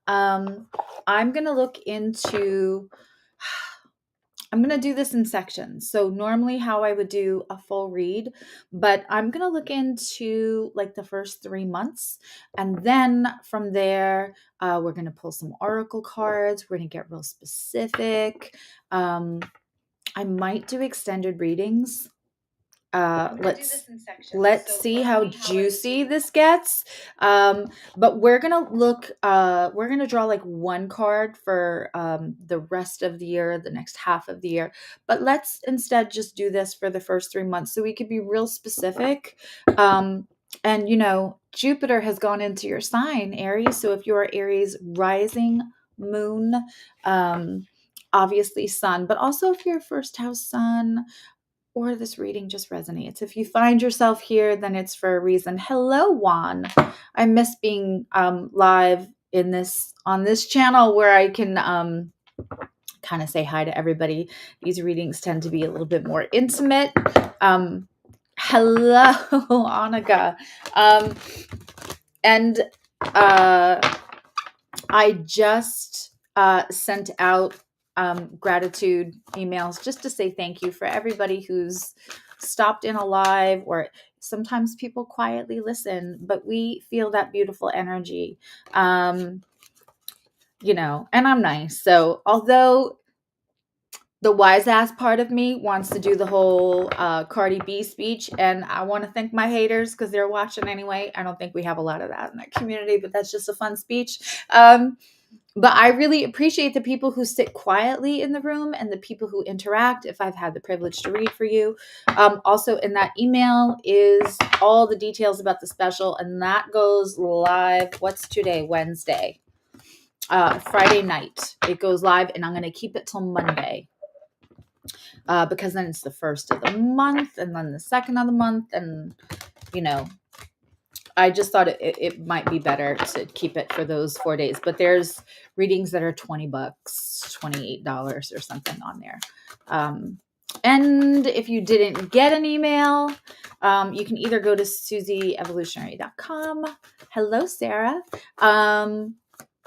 I'm going to look into, I'm going to do this in sections. So normally how I would do a full read, but I'm going to look into like the first 3 months. And then from there, we're going to pull some oracle cards. We're going to get real specific. I might do extended readings. Let's see how juicy this gets. But we're gonna look. We're gonna draw like one card for the rest of the year, the next half of the year. But let's instead just do this for the first 3 months, so we could be real specific. And Jupiter has gone into your sign, Aries. So if you're Aries rising, moon, obviously sun, but also if you're first house sun, or this reading just resonates. If you find yourself here, then it's for a reason. Hello, Juan. I miss being live on this channel where I can kind of say hi to everybody. These readings tend to be a little bit more intimate. Hello, Annika. And I just sent out gratitude emails just to say thank you for everybody who's stopped in alive, or sometimes people quietly listen, but we feel that beautiful energy. And I'm nice. So although the wise ass part of me wants to do the whole Cardi B speech, and I want to thank my haters because they're watching anyway. I don't think we have a lot of that in the community, but that's just a fun speech. But I really appreciate the people who sit quietly in the room and the people who interact if I've had the privilege to read for you. Also in that email is all the details about the special, and that goes live. What's today? Wednesday. Friday night. It goes live, and I'm going to keep it till Monday. Because then it's the first of the month and then the second of the month. And, I just thought it might be better to keep it for those 4 days. But there's readings that are $20, $28 or something on there. And if you didn't get an email, you can either go to susieevolutionary.com. Hello, Sarah. Or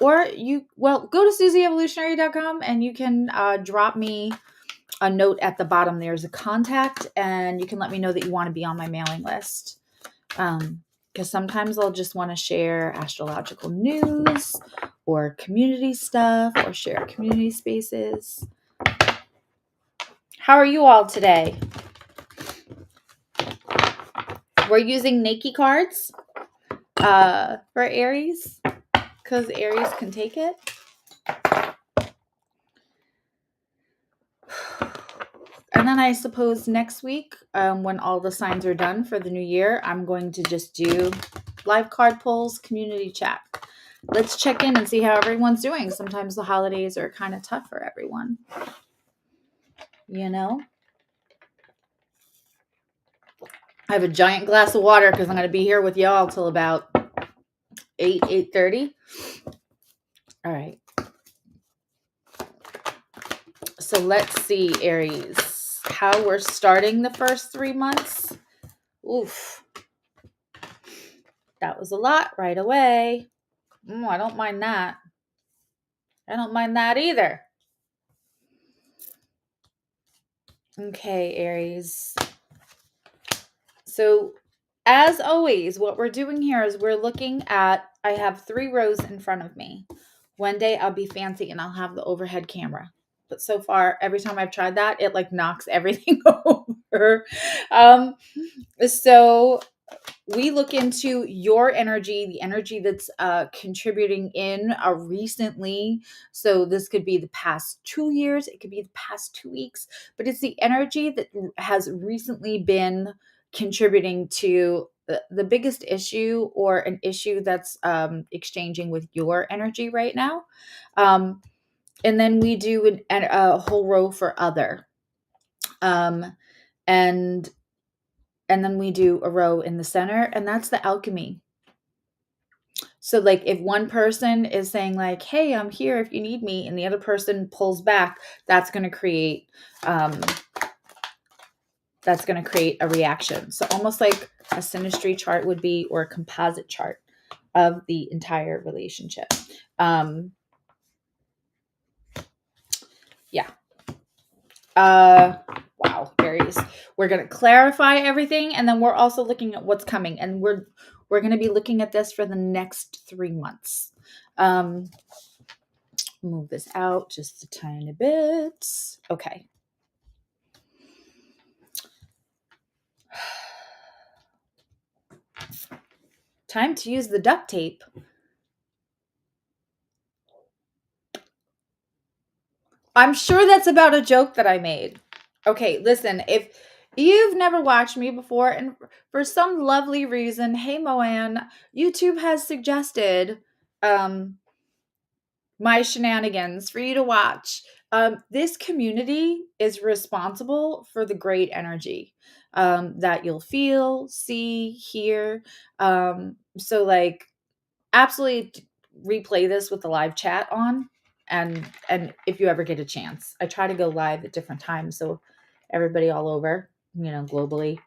go to susieevolutionary.com and you can drop me a note at the bottom. There's a contact, and you can let me know that you want to be on my mailing list. Because sometimes I'll just want to share astrological news or community stuff or share community spaces. How are you all today? We're using Nike cards for Aries because Aries can take it. And then I suppose next week, when all the signs are done for the new year, I'm going to just do live card pulls, community chat. Let's check in and see how everyone's doing. Sometimes the holidays are kind of tough for everyone. I have a giant glass of water because I'm going to be here with y'all till about 8:30. All right. So let's see, Aries, how we're starting the first 3 months. Oof. That was a lot right away. I don't mind that. I don't mind that either. Okay, Aries. So as always, what we're doing here is we're looking at, I have 3 rows in front of me. One day I'll be fancy and I'll have the overhead camera. But so far, every time I've tried that, it like knocks everything over. So we look into your energy, the energy that's contributing in recently. So this could be the past 2 years. It could be the past 2 weeks. But it's the energy that has recently been contributing to the biggest issue, or an issue that's exchanging with your energy right now. And then we do a whole row for other. And then we do a row in the center, and that's the alchemy. So like if one person is saying like, hey, I'm here if you need me, and the other person pulls back, that's going to create a reaction. So almost like a synastry chart would be, or a composite chart. of the entire relationship. Yeah. Wow, Aries. We're going to clarify everything, and then we're also looking at what's coming, and we're going to be looking at this for the next 3 months. Move this out just a tiny bit. Okay. Time to use the duct tape. I'm sure that's about a joke that I made. Okay, listen, if you've never watched me before, and for some lovely reason, hey Moanne, YouTube has suggested my shenanigans for you to watch. This community is responsible for the great energy that you'll feel, see, hear. So like absolutely replay this with the live chat on, and if you ever get a chance. I try to go live at different times so everybody all over, globally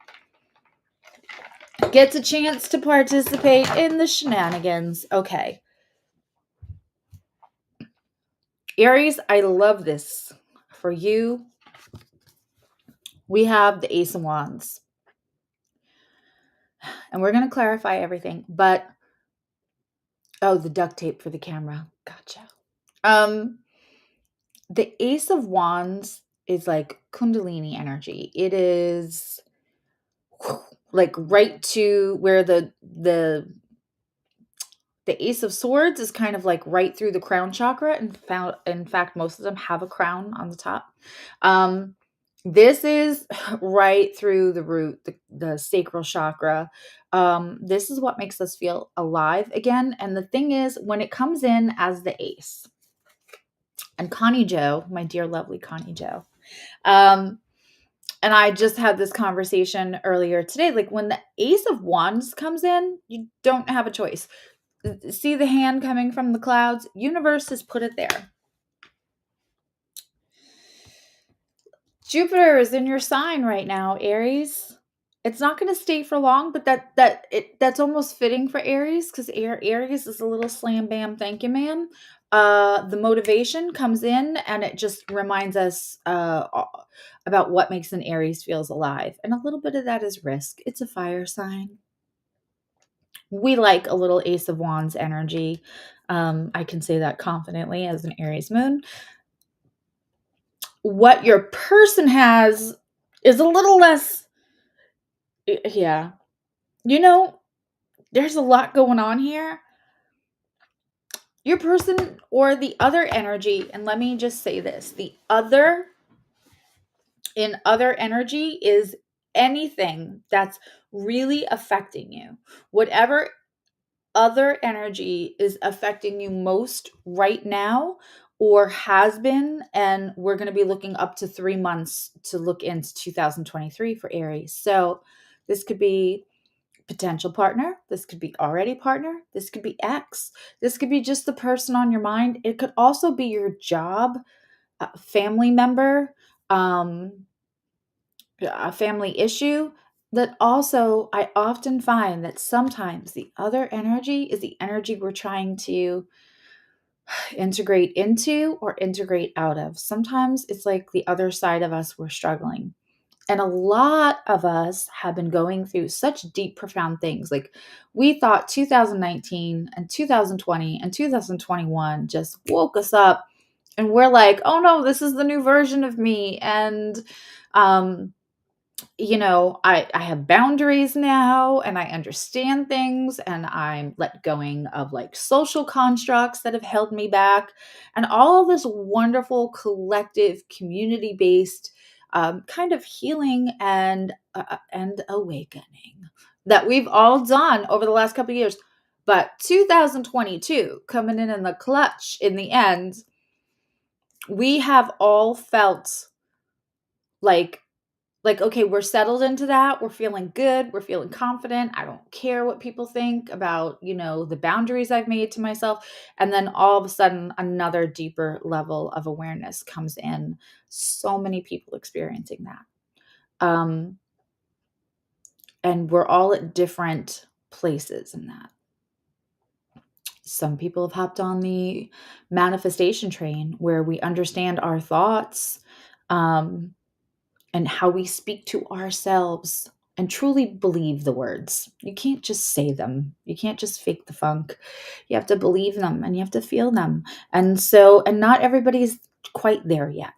gets a chance to participate in the shenanigans. Okay. Aries, I love this for you. We have the Ace of Wands. And we're going to clarify everything, but the duct tape for the camera. Gotcha. The Ace of Wands is like Kundalini energy. It is like right to where the Ace of Swords is kind of like right through the crown chakra, and in fact most of them have a crown on the top. This is right through the root, the sacral chakra. This is what makes us feel alive again. And the thing is, when it comes in as the ace, and Connie Joe, my dear lovely Connie Joe, and I just had this conversation earlier today, like when the Ace of Wands comes in, you don't have a choice. See the hand coming from the clouds? Universe has put it there. Jupiter is in your sign right now, Aries. It's not going to stay for long, but that's almost fitting for Aries, because Aries is a little slam bam thank you ma'am. The motivation comes in, and it just reminds us about what makes an Aries feels alive, and a little bit of that is risk. It's a fire sign. We like a little Ace of Wands energy. I can say that confidently as an Aries moon. What your person has is a little less, yeah. There's a lot going on here. Your person or the other energy, and let me just say this, the other energy is anything that's really affecting you. Whatever other energy is affecting you most right now or has been, and we're going to be looking up to 3 months to look into 2023 for Aries. So this could be potential partner, this could be already partner, this could be ex, this could be just the person on your mind. It could also be your job, family member, a family issue. That also, I often find that sometimes the other energy is the energy we're trying to integrate into or integrate out of. Sometimes it's like the other side of us we're struggling. And a lot of us have been going through such deep, profound things. Like we thought 2019 and 2020 and 2021 just woke us up, and we're like, oh no, this is the new version of me. And, I have boundaries now, and I understand things, and I'm let going of like social constructs that have held me back, and all of this wonderful collective community based kind of healing and awakening that we've all done over the last couple of years. But 2022 coming in the clutch in the end, we have all felt like okay, we're settled into that, we're feeling good, we're feeling confident, I don't care what people think about the boundaries I've made to myself. And then all of a sudden another deeper level of awareness comes in. So many people experiencing that, and we're all at different places in that. Some people have hopped on the manifestation train where we understand our thoughts, um, and how we speak to ourselves and truly believe the words. You can't just say them. You can't just fake the funk. You have to believe them and you have to feel them. And not everybody's quite there yet.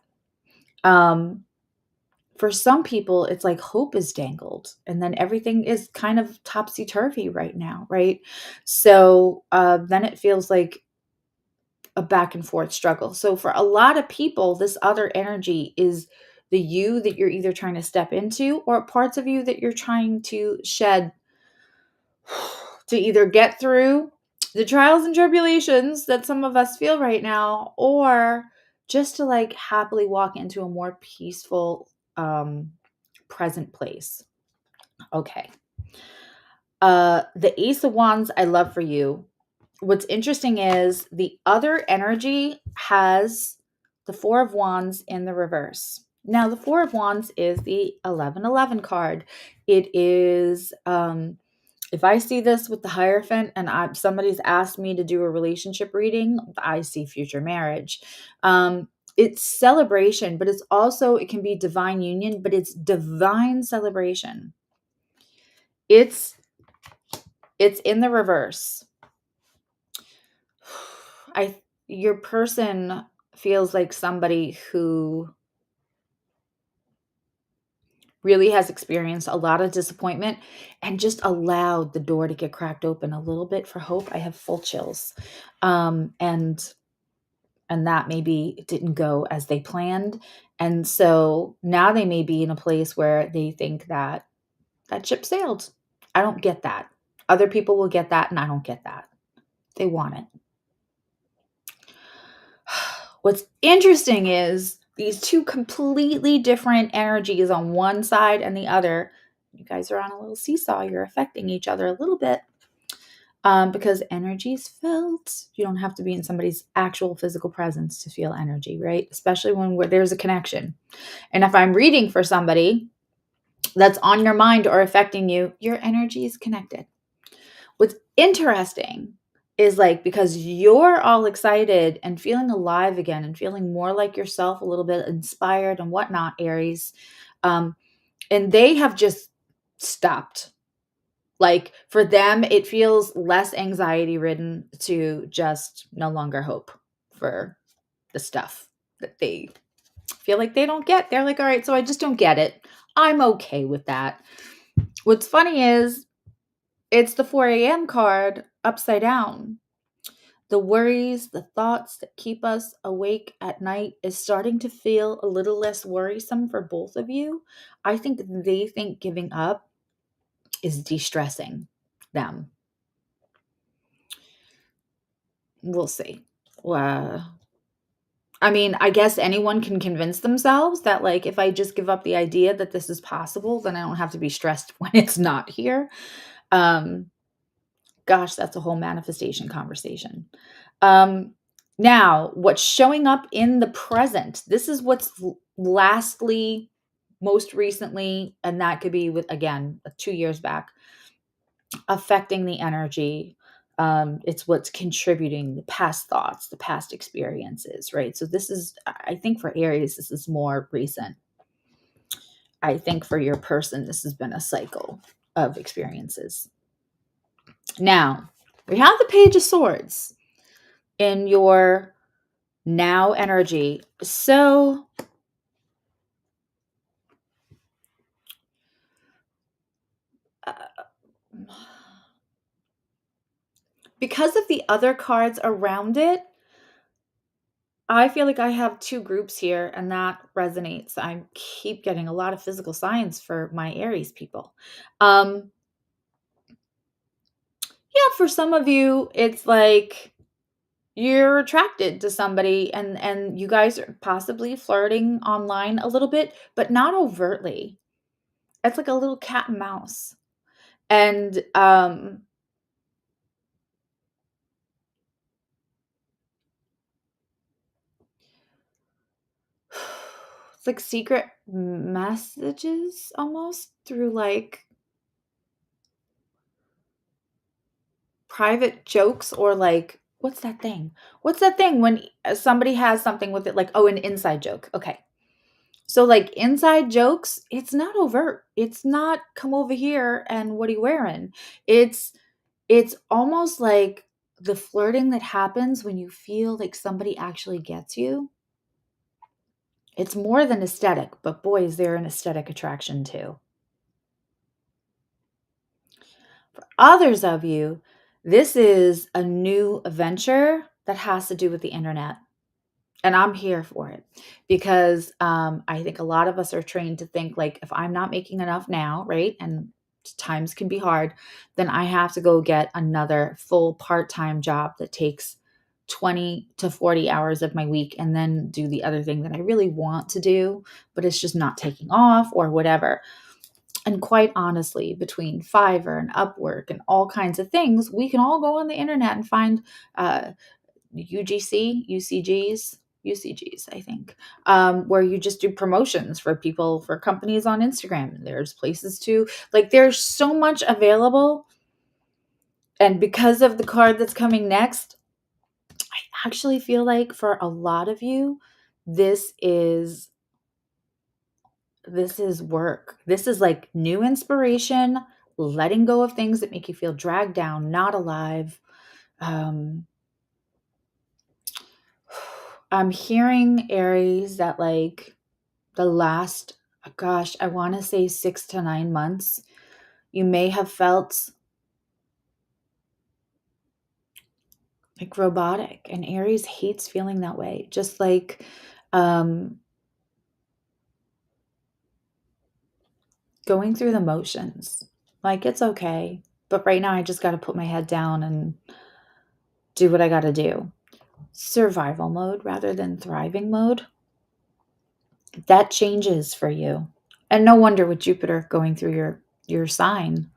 For some people, it's like hope is dangled and then everything is kind of topsy-turvy right now, right? So then it feels like a back and forth struggle. So for a lot of people, this other energy is the you that you're either trying to step into or parts of you that you're trying to shed to either get through the trials and tribulations that some of us feel right now, or just to like happily walk into a more peaceful, present place. Okay. The Ace of Wands, I love for you. What's interesting is the other energy has the Four of Wands in the reverse. Now, the Four of Wands is the 1111 card. It is, if I see this with the Hierophant and somebody's asked me to do a relationship reading, I see future marriage. It's celebration, but it's also, it can be divine union, but it's divine celebration. It's in the reverse. Your person feels like somebody who really has experienced a lot of disappointment and just allowed the door to get cracked open a little bit for hope. I have full chills. And that maybe didn't go as they planned. And so now they may be in a place where they think that ship sailed. I don't get that. Other people will get that, and I don't get that. They want it. What's interesting is these two completely different energies on one side and the other. You guys are on a little seesaw. You're affecting each other a little bit, because energy is felt. You don't have to be in somebody's actual physical presence to feel energy, right? Especially when there's a connection. And if I'm reading for somebody that's on your mind or affecting you, your energy is connected. What's interesting is like, because you're all excited and feeling alive again and feeling more like yourself, a little bit inspired and whatnot, Aries, and they have just stopped. Like for them, it feels less anxiety ridden to just no longer hope for the stuff that they feel like they don't get. They're like, all right, so I just don't get it. I'm okay with that. What's funny is it's the 4 a.m. card upside down. The worries, the thoughts that keep us awake at night is starting to feel a little less worrisome for both of you. I think they think giving up is de-stressing them. We'll see. I mean, I guess anyone can convince themselves that, like, if I just give up the idea that this is possible, then I don't have to be stressed when it's not here. Gosh, that's a whole manifestation conversation. Now, what's showing up in the present, this is what's lastly, most recently, and that could be with, again, 2 years back, affecting the energy. It's what's contributing the past thoughts, the past experiences, right? So this is, I think for Aries, this is more recent. I think for your person, this has been a cycle of experiences. Now, we have the Page of Swords in your now energy. So because of the other cards around it, I feel like I have two groups here, and that resonates. I keep getting a lot of physical signs for my Aries people. Yeah, for some of you, it's like you're attracted to somebody and you guys are possibly flirting online a little bit, but not overtly. It's like a little cat and mouse. And it's like secret messages almost through like private jokes or like what's that thing? What's that thing when somebody has something with it, like, oh, an inside joke. Okay. So like inside jokes, it's not overt. It's not come over here and what are you wearing? It's it's almost like the flirting that happens when you feel like somebody actually gets you. It's more than aesthetic, but boy, is there an aesthetic attraction too. For others of you, this is a new venture that has to do with the internet. And I'm here for it because I think a lot of us are trained to think like, if I'm not making enough now, right? And times can be hard, then I have to go get another full part-time job that takes 20 to 40 hours of my week and then do the other thing that I really want to do, but it's just not taking off or whatever. And quite honestly, between Fiverr and Upwork and all kinds of things, we can all go on the internet and find UCGs, I think, where you just do promotions for people, for companies on Instagram. There's places to, like, there's so much available. And because of the card that's coming next, I actually feel like for a lot of you, this is work. This is like new inspiration, letting go of things that make you feel dragged down, not alive. I'm hearing, Aries, that like the last, gosh, I want to say 6 to 9 months, you may have felt like robotic, and Aries hates feeling that way. Just like going through the motions. Like, it's okay, but right now I just got to put my head down and do what I got to do. Survival mode rather than thriving mode. That changes for you. And no wonder with Jupiter going through your sign.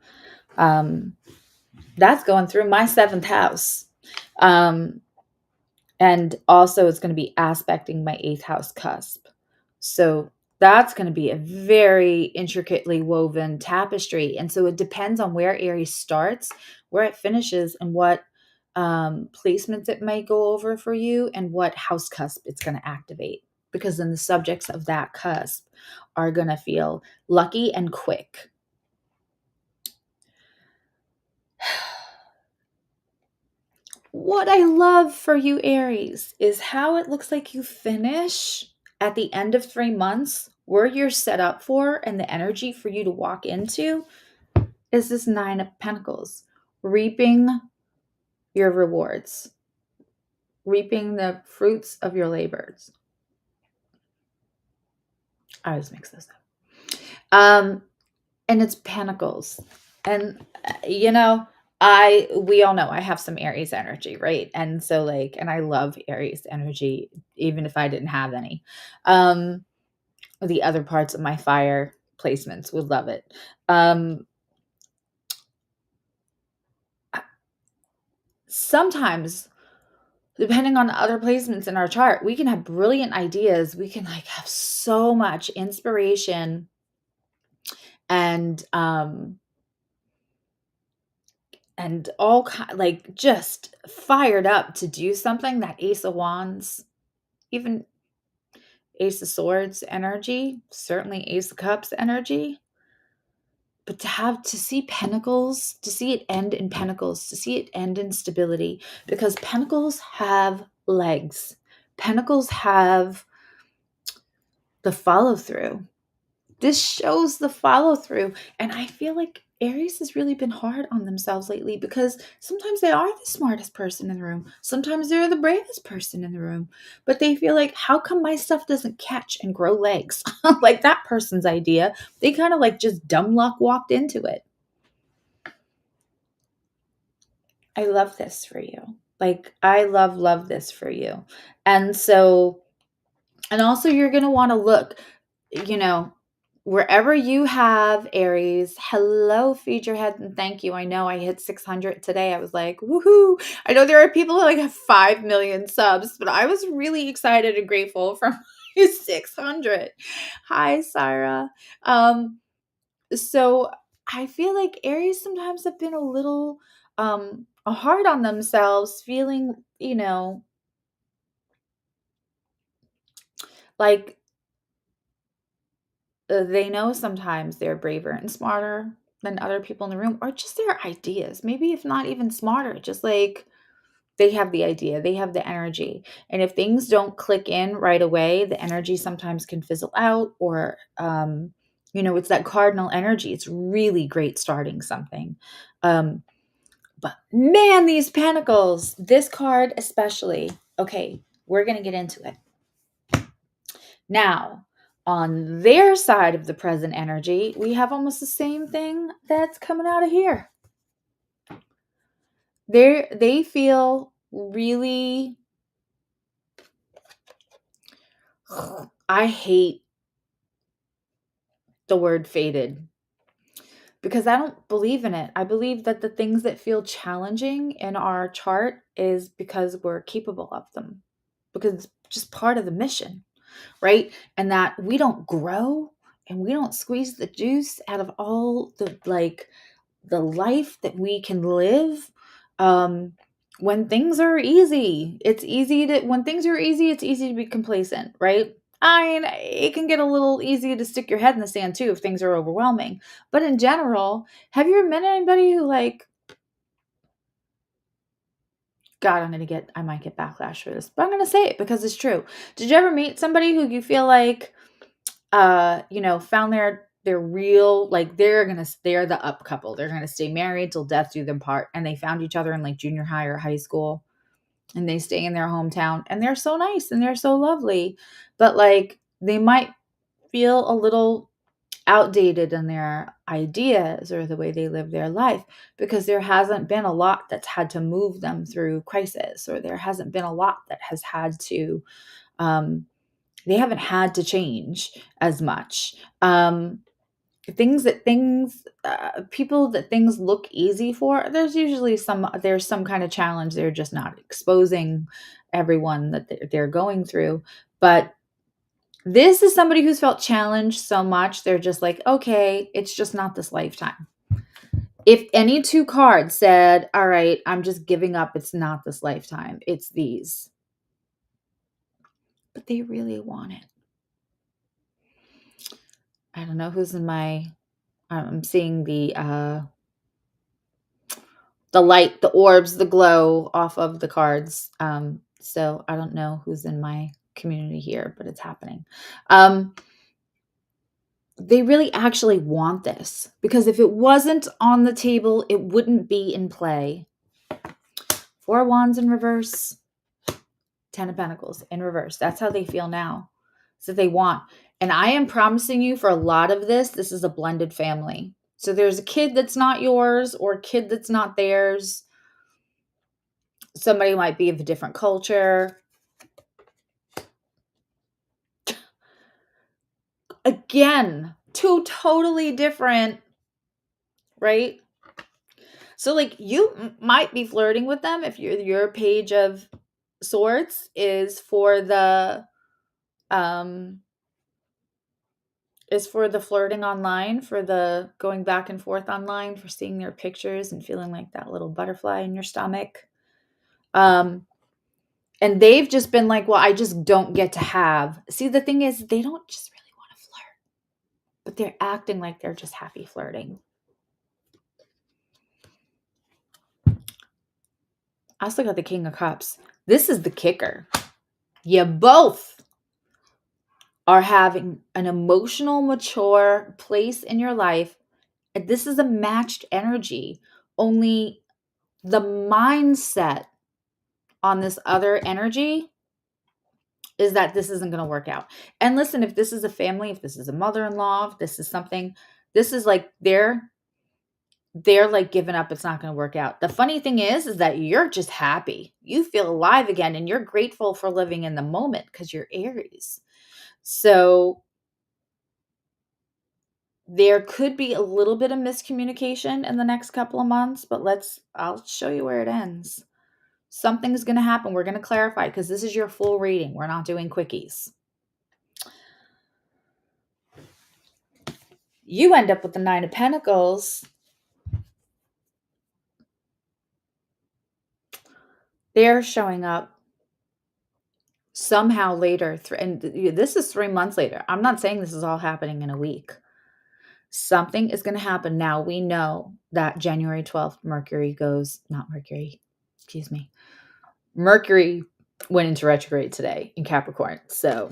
That's going through my 7th house. And also it's going to be aspecting my 8th house cusp. So that's going to be a very intricately woven tapestry. And so it depends on where Aries starts, where it finishes, and what placements it might go over for you, and what house cusp it's going to activate. Because then the subjects of that cusp are going to feel lucky and quick. What I love for you, Aries, is how it looks like you finish at the end of 3 months, where you're set up for and the energy for you to walk into is this 9 of Pentacles, reaping your rewards, reaping the fruits of your labors. I always mix this up. And it's Pentacles. And we all know I have some Aries energy, right? And so like, and I love Aries energy, even if I didn't have any. The other parts of my fire placements would love it. Sometimes, depending on the other placements in our chart, we can have brilliant ideas. We can like have so much inspiration and all like just fired up to do something. That Ace of Wands, even Ace of Swords energy, certainly Ace of Cups energy. But to see Pentacles, to see it end in Pentacles, to see it end in stability, because Pentacles have legs. Pentacles have the follow through. This shows the follow through. And I feel like Aries has really been hard on themselves lately, because sometimes they are the smartest person in the room. Sometimes they're the bravest person in the room. But they feel like, how come my stuff doesn't catch and grow legs? Like that person's idea. They kind of like just dumb luck walked into it. I love this for you. Like, I love this for you. And so, and also you're going to want to look, wherever you have Aries. Hello, feed your head and thank you. I know I hit 600 today. I was like, woohoo. I know there are people who like have 5 million subs, but I was really excited and grateful for my 600. Hi, Sarah. So I feel like Aries sometimes have been a little hard on themselves, feeling, like they know sometimes they're braver and smarter than other people in the room, or just their ideas. Maybe if not even smarter, just like they have the idea, they have the energy. And if things don't click in right away, the energy sometimes can fizzle out, or, it's that cardinal energy. It's really great starting something. But man, these pentacles, this card especially. Okay, we're going to get into it. Now, on their side of the present energy, we have almost the same thing that's coming out of here. They feel really, I hate the word fated, because I don't believe in it. I believe that the things that feel challenging in our chart is because we're capable of them, because it's just part of the mission, right? And that we don't grow and we don't squeeze the juice out of all the life that we can live when things are easy. When things are easy, it's easy to be complacent, right? I mean, it can get a little easy to stick your head in the sand too if things are overwhelming. But in general, have you ever met anybody who, like, God, I might get backlash for this, but I'm going to say it because it's true. Did you ever meet somebody who you feel like, found their real, like, they're the up couple. They're going to stay married till death do them part. And they found each other in like junior high or high school, and they stay in their hometown, and they're so nice and they're so lovely, but like they might feel a little outdated in their ideas or the way they live their life, because there hasn't been a lot that's had to move them through crisis, or there hasn't been a lot that has had to, they haven't had to change as much. People that things look easy for, there's some kind of challenge. They're just not exposing everyone that they're going through. But this is somebody who's felt challenged so much, they're just like, okay, it's just not this lifetime. If any two cards said, all right, I'm just giving up, it's not this lifetime, it's these. But they really want it. I don't know who's in my, I'm seeing the light, the orbs, the glow off of the cards. So I don't know who's in my community here, but it's happening. They really actually want this, because if it wasn't on the table, it wouldn't be in play. 4 of Wands in reverse, 10 of Pentacles in reverse. That's how they feel now. So they want. And I am promising you, for a lot of this is a blended family. So there's a kid that's not yours, or a kid that's not theirs. Somebody might be of a different culture. Again, 2 totally different, right? So like you might be flirting with them if your page of swords is for the flirting online, for the going back and forth online, for seeing their pictures and feeling like that little butterfly in your stomach. And they've just been like, well, I just don't get to have. See, the thing is, they don't just really want to flirt, but they're acting like they're just happy flirting. I also got the King of Cups. This is the kicker. You both are having an emotional, mature place in your life. And this is a matched energy. Only the mindset on this other energy is that this isn't going to work out. And listen, if this is a family, if this is a mother-in-law, if this is something, this is like they're like giving up, it's not going to work out. The funny thing is that you're just happy. You feel alive again, and you're grateful for living in the moment because you're Aries. So there could be a little bit of miscommunication in the next couple of months, but I'll show you where it ends. Something's going to happen. We're going to clarify, because this is your full reading. We're not doing quickies. You end up with the 9 of Pentacles. They're showing up somehow later, and this is 3 months later. I'm not saying this is all happening in a week. Something is going to happen. Now we know that January 12th, Mercury went into retrograde today in Capricorn. So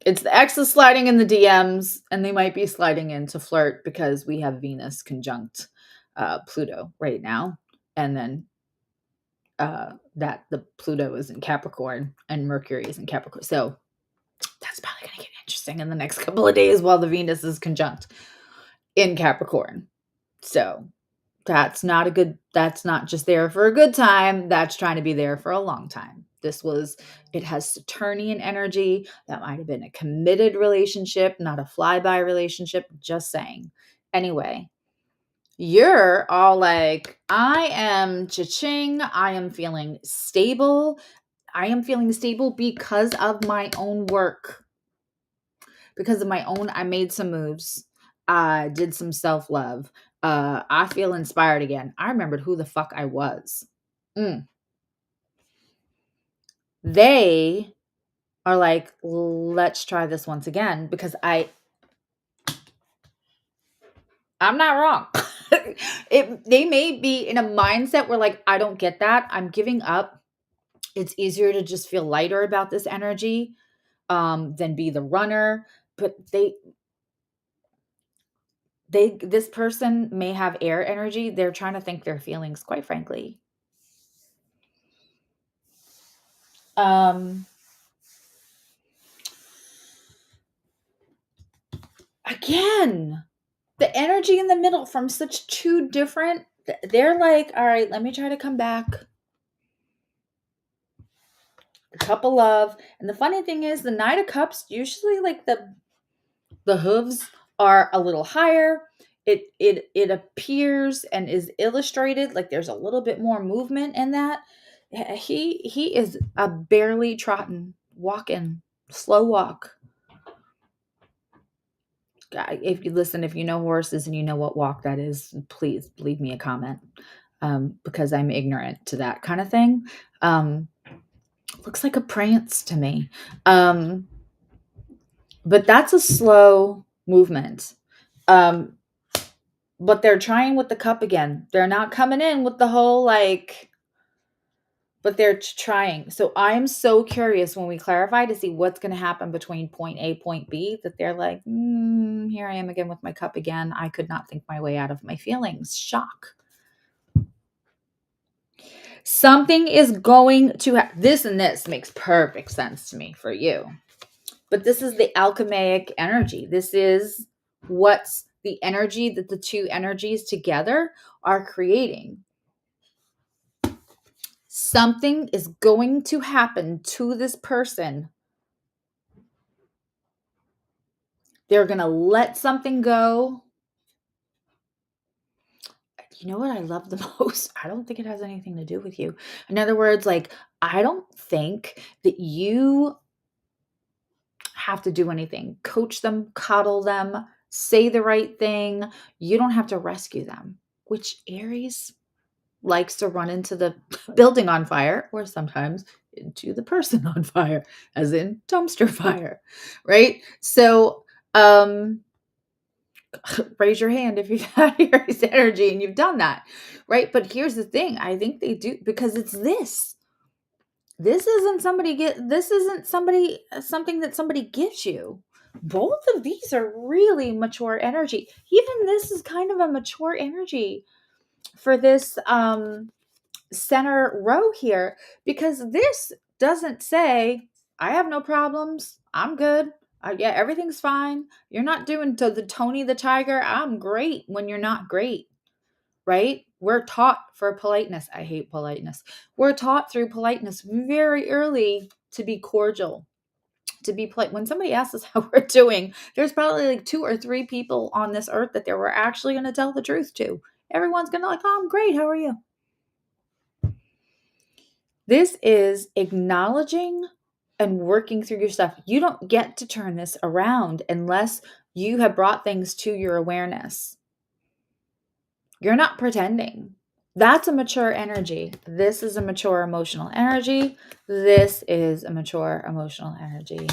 it's the exes sliding in the DMs, and they might be sliding in to flirt because we have Venus conjunct Pluto right now. And then that the Pluto is in Capricorn and Mercury is in Capricorn. So that's probably going to get interesting in the next couple of days while the Venus is conjunct in Capricorn. So that's not just there for a good time. That's trying to be there for a long time. It has Saturnian energy. That might have been a committed relationship, not a flyby relationship. Just saying. Anyway, you're all like, I am cha-ching. I am feeling stable. I am feeling stable because of my own work. I made some moves. I did some self-love. I feel inspired again. I remembered who the fuck I was. They are like, let's try this once again because I'm not wrong. They may be in a mindset where like, I don't get that. I'm giving up. It's easier to just feel lighter about this energy than be the runner. But this person may have air energy. They're trying to think their feelings, quite frankly. Again, the energy in the middle from such two different, they're like, all right, let me try to come back. The Cup of Love. And the funny thing is the Knight of Cups, usually like the hooves are a little higher. It appears and is illustrated like there's a little bit more movement in that. He is a barely trotting, walking, slow walk. If you know horses and you know what walk that is, please leave me a comment because I'm ignorant to that kind of thing. Looks like a prance to me. But that's a slow movement. But they're trying with the cup again. They're not coming in with the whole but they're trying. So I'm so curious when we clarify to see what's going to happen between point A, point B, that they're like, here I am again with my cup again. I could not think my way out of my feelings. Shock. Something is going to this, and this makes perfect sense to me for you. But this is the alchemic energy. This is what's the energy that the two energies together are creating. Something is going to happen to this person. They're going to let something go. You know what I love the most? I don't think it has anything to do with you. In other words, like, I don't think that you have to do anything. Coach them, cuddle them, say the right thing. You don't have to rescue them, which Aries likes to run into the building on fire, or sometimes into the person on fire, as in dumpster fire, right? So raise your hand if you've had Aries energy and you've done that, right? But here's the thing. I think they do, because it's this. This isn't something that somebody gives you. Both of these are really mature energy. Even this is kind of a mature energy for this center row here, because this doesn't say, I have no problems, I'm good, yeah, everything's fine. You're not doing to the Tony the Tiger, I'm great, when you're not great, right? We're taught for politeness. I hate politeness. We're taught through politeness very early to be cordial, to be polite. When somebody asks us how we're doing, there's probably like 2 or 3 people on this earth that they were actually going to tell the truth to. Everyone's going to like, oh, I'm great, how are you? This is acknowledging and working through your stuff. You don't get to turn this around unless you have brought things to your awareness. You're not pretending. That's a mature energy. This is a mature emotional energy. This is a mature emotional energy.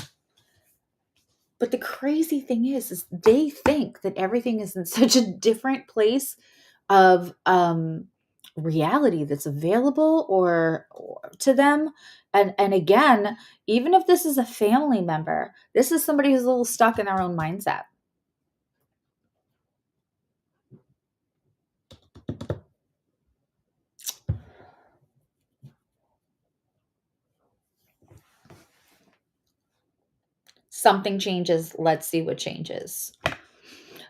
But the crazy thing is they think that everything is in such a different place of reality that's available or to them. And again, even if this is a family member, this is somebody who's a little stuck in their own mindset. Something changes. Let's see what changes.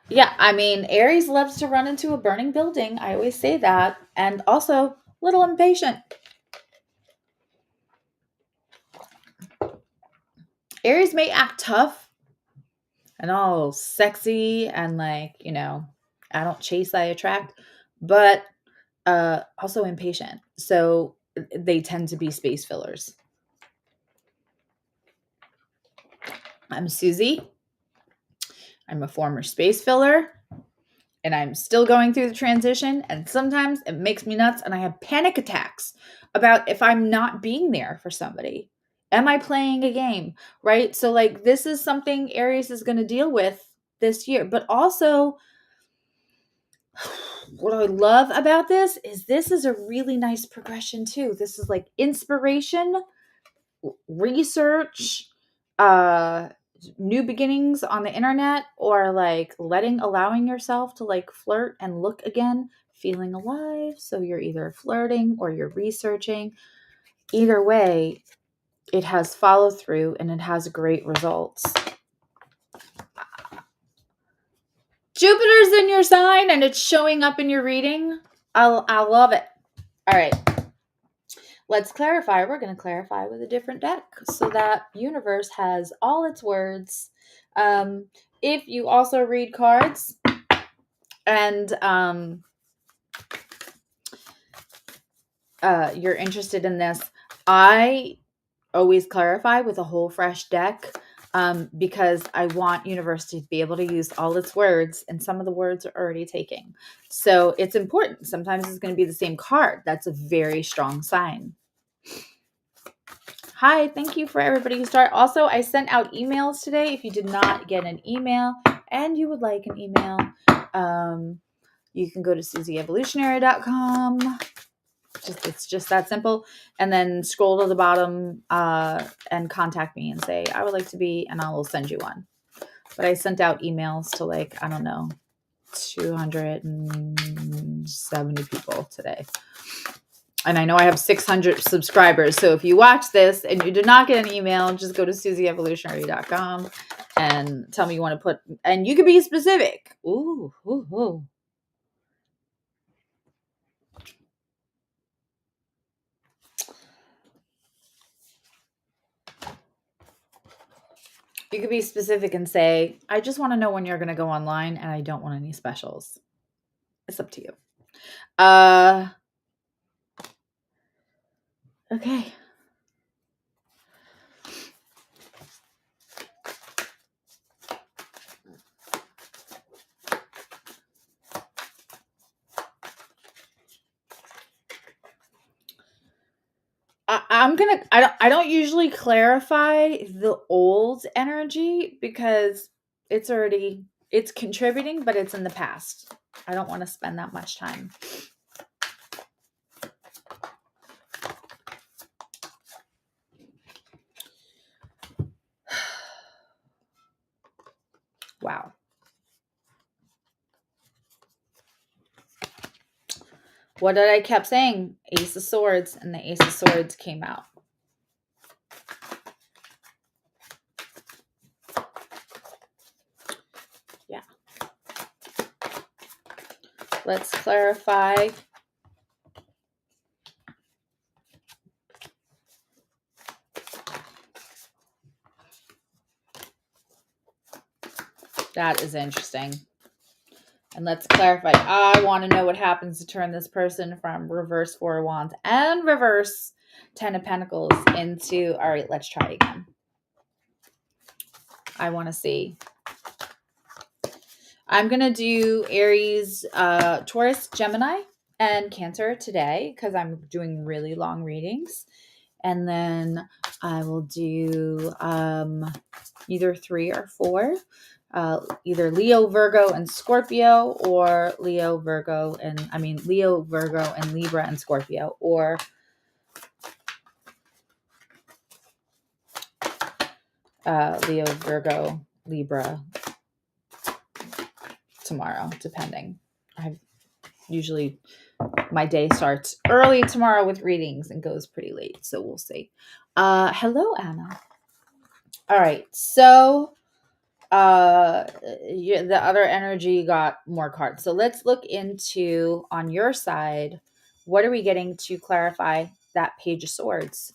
Yeah, I mean, Aries loves to run into a burning building. I always say that. And also, a little impatient. Aries may act tough and all sexy and like, I don't chase, I attract, but also impatient. So they tend to be space fillers. I'm Susie. I'm a former space filler. And I'm still going through the transition, and sometimes it makes me nuts, and I have panic attacks about if I'm not being there for somebody. Am I playing a game, right? So like this is something Aries is going to deal with this year. But also what I love about this is a really nice progression too. This is like inspiration, research, new beginnings on the internet, or like allowing yourself to like flirt and look again, feeling alive. So you're either flirting or you're researching. Either way, it has follow through and it has great results. Jupiter's in your sign and it's showing up in your reading. I love it. All right. Let's clarify. We're going to clarify with a different deck so that universe has all its words. If you also read cards and you're interested in this, I always clarify with a whole fresh deck because I want universe to be able to use all its words, and some of the words are already taking. So it's important. Sometimes it's going to be the same card. That's a very strong sign. Hi, thank you for everybody who started. Also, I sent out emails today. If you did not get an email and you would like an email, you can go to susieevolutionary.com. It's just that simple. And then scroll to the bottom and contact me and say, I would like to be, and I will send you one. But I sent out emails to 270 people today. And I know I have 600 subscribers. So if you watch this and you did not get an email, just go to susieevolutionary.com and tell me you want to put, and you can be specific. Ooh. You could be specific and say, I just want to know when you're going to go online and I don't want any specials. It's up to you. Okay. I don't usually clarify the old energy because it's contributing, but it's in the past. I don't want to spend that much time. Wow. What did I kept saying? Ace of Swords, and the Ace of Swords came out. Yeah. Let's clarify. That is interesting. And let's clarify. I want to know what happens to turn this person from reverse Four of Wands and reverse Ten of Pentacles into, all right, let's try again. I want to see. I'm going to do Aries, Taurus, Gemini, and Cancer today because I'm doing really long readings. And then I will do either 3 or 4, either Leo, Virgo, and Scorpio, or Leo, Virgo, and Libra and Scorpio, or Leo, Virgo, Libra tomorrow, depending. Usually my day starts early tomorrow with readings and goes pretty late, so we'll see. Hello, Anna. All right, so the other energy got more cards. So let's look into, on your side, what are we getting to clarify that Page of Swords?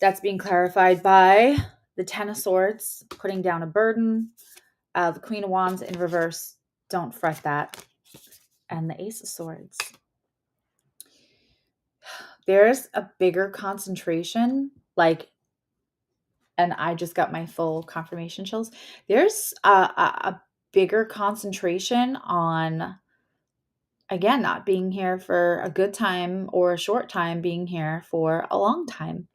That's being clarified by the Ten of Swords, putting down a burden, the Queen of Wands in reverse, don't fret that, and the Ace of Swords. There's a bigger concentration, and I just got my full confirmation chills. There's a bigger concentration on, again, not being here for a good time or a short time, being here for a long time.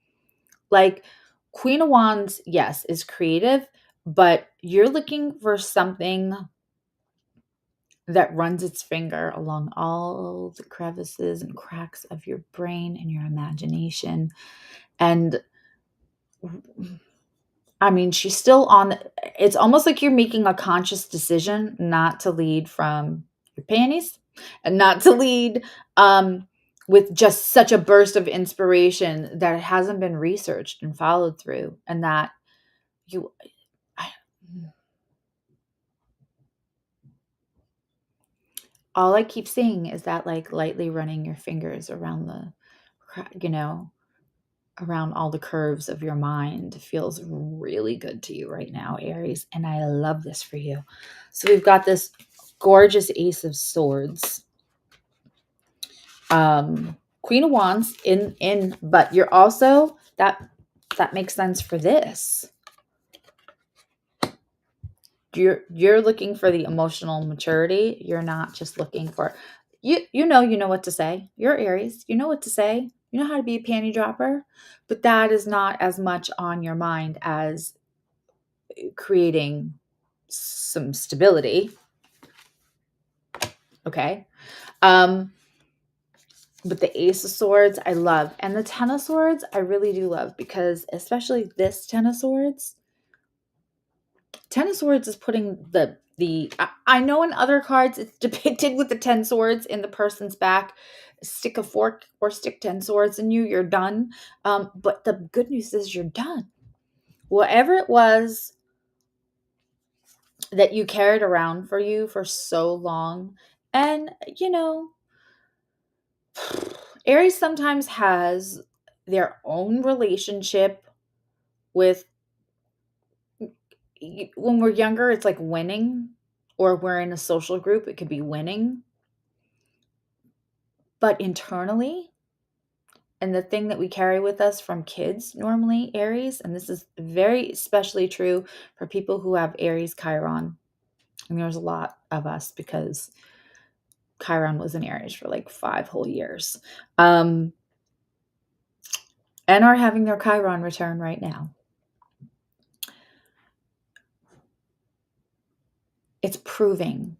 Like, Queen of Wands, yes, is creative, but you're looking for something that runs its finger along all the crevices and cracks of your brain and your imagination. And I mean, she's still on. It's almost like you're making a conscious decision not to lead from your panties and not to lead with just such a burst of inspiration that it hasn't been researched and followed through, and that you. All I keep seeing is that, like, lightly running your fingers around around all the curves of your mind feels really good to you right now, Aries. And I love this for you. So we've got this gorgeous Ace of Swords. Queen of Wands but you're also, that makes sense for this. You're looking for the emotional maturity. You're not just looking for, you know what to say. You're Aries. You know what to say. You know how to be a panty dropper, but that is not as much on your mind as creating some stability. Okay. But the Ace of Swords, I love. And the Ten of Swords, I really do love, because especially this Ten of Swords is putting I know in other cards it's depicted with the 10 swords in the person's back. Stick a fork or stick 10 swords in you, you're done. But the good news is you're done. Whatever it was that you carried around for you for so long. And, Aries sometimes has their own relationship with, when we're younger, it's like winning, or we're in a social group, it could be winning. But internally, and the thing that we carry with us from kids, normally, Aries, and this is very especially true for people who have Aries Chiron. And there's a lot of us, because Chiron was in Aries for like 5 whole years. And are having their Chiron return right now. It's proving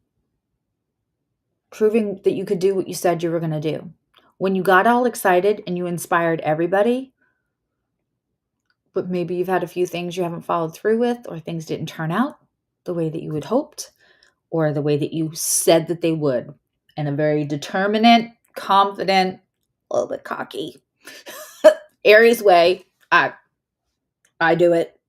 that you could do what you said you were going to do. When you got all excited and you inspired everybody, but maybe you've had a few things you haven't followed through with, or things didn't turn out the way that you had hoped, or the way that you said that they would, in a very determinate, confident, a little bit cocky Aries way. I do it.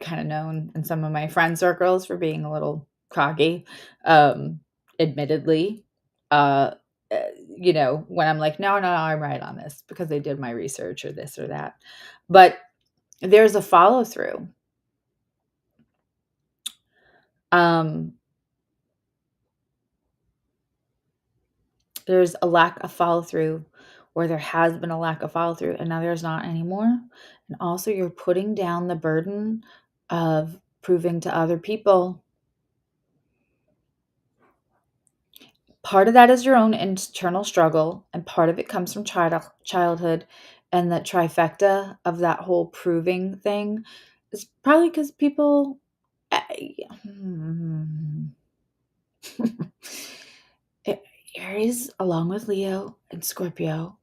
Kind of known in some of my friend circles for being a little cocky, admittedly. When I'm like, no, I'm right on this because I did my research or this or that. But there's a follow through. There's a lack of follow through, or there has been a lack of follow through, and now there's not anymore. And also, you're putting down the burden of proving to other people. Part of that is your own internal struggle, and part of it comes from childhood. And that trifecta of that whole proving thing is probably because people. Hmm. Aries, along with Leo and Scorpio,